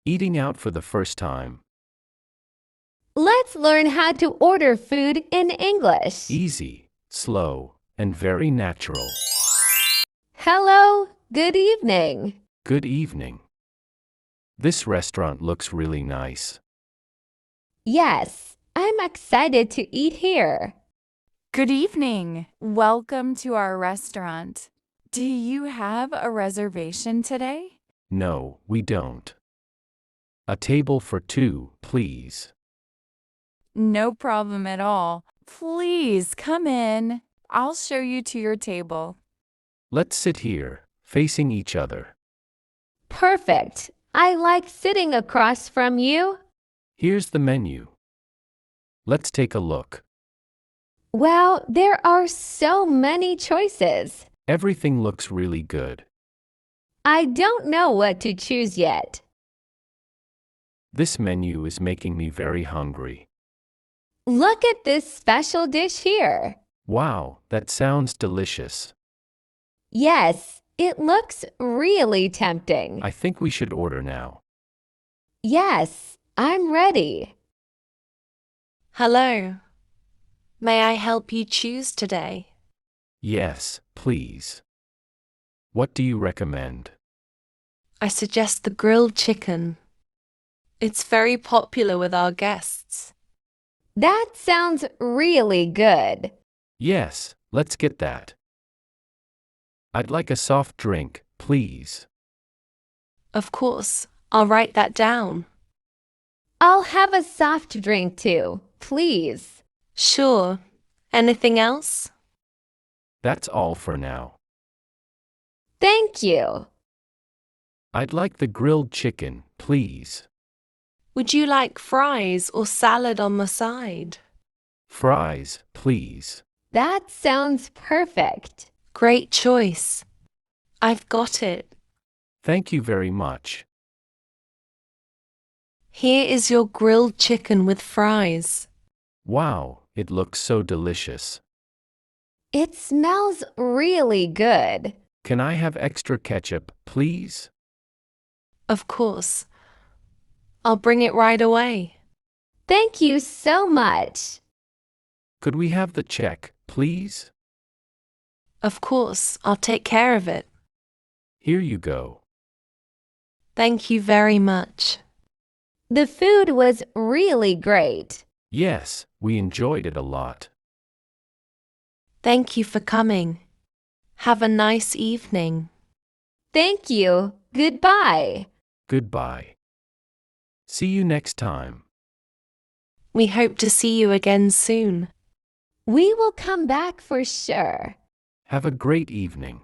Eating out for the first time. Let's learn how to order food in English. Easy, slow, and very natural. Hello, good evening. Good evening. This restaurant looks really nice. Yes, I'm excited to eat here. Good evening. Welcome to our restaurant. Do you have a reservation today? No, we don't. A table for two, please. No problem at all. Please come in. I'll show you to your table. Let's sit here, facing each other. Perfect. I like sitting across from you. Here's the menu. Let's take a look. Wow, there are so many choices. Everything looks really good. I don't know what to choose yet. This menu is making me very hungry. Look at this special dish here. Wow, that sounds delicious. Yes, it looks really tempting. I think we should order now. Yes, I'm ready. Hello. May I help you choose today? Yes, please. What do you recommend? I suggest the grilled chicken. It's very popular with our guests. That sounds really good. Yes, let's get that. I'd like a soft drink, please. Of course, I'll write that down. I'll have a soft drink too, please. Sure. Anything else? That's all for now. Thank you. I'd like the grilled chicken, please. Would you like fries or salad on the side? Fries, please. That sounds perfect. Great choice. I've got it. Thank you very much. Here is your grilled chicken with fries. Wow, it looks so delicious. It smells really good. Can I have extra ketchup, please? Of course. I'll bring it right away. Thank you so much. Could we have the check, please? Of course, I'll take care of it. Here you go. Thank you very much. The food was really great. Yes, we enjoyed it a lot. Thank you for coming. Have a nice evening. Thank you. Goodbye. Goodbye. See you next time. We hope to see you again soon. We will come back for sure. Have a great evening.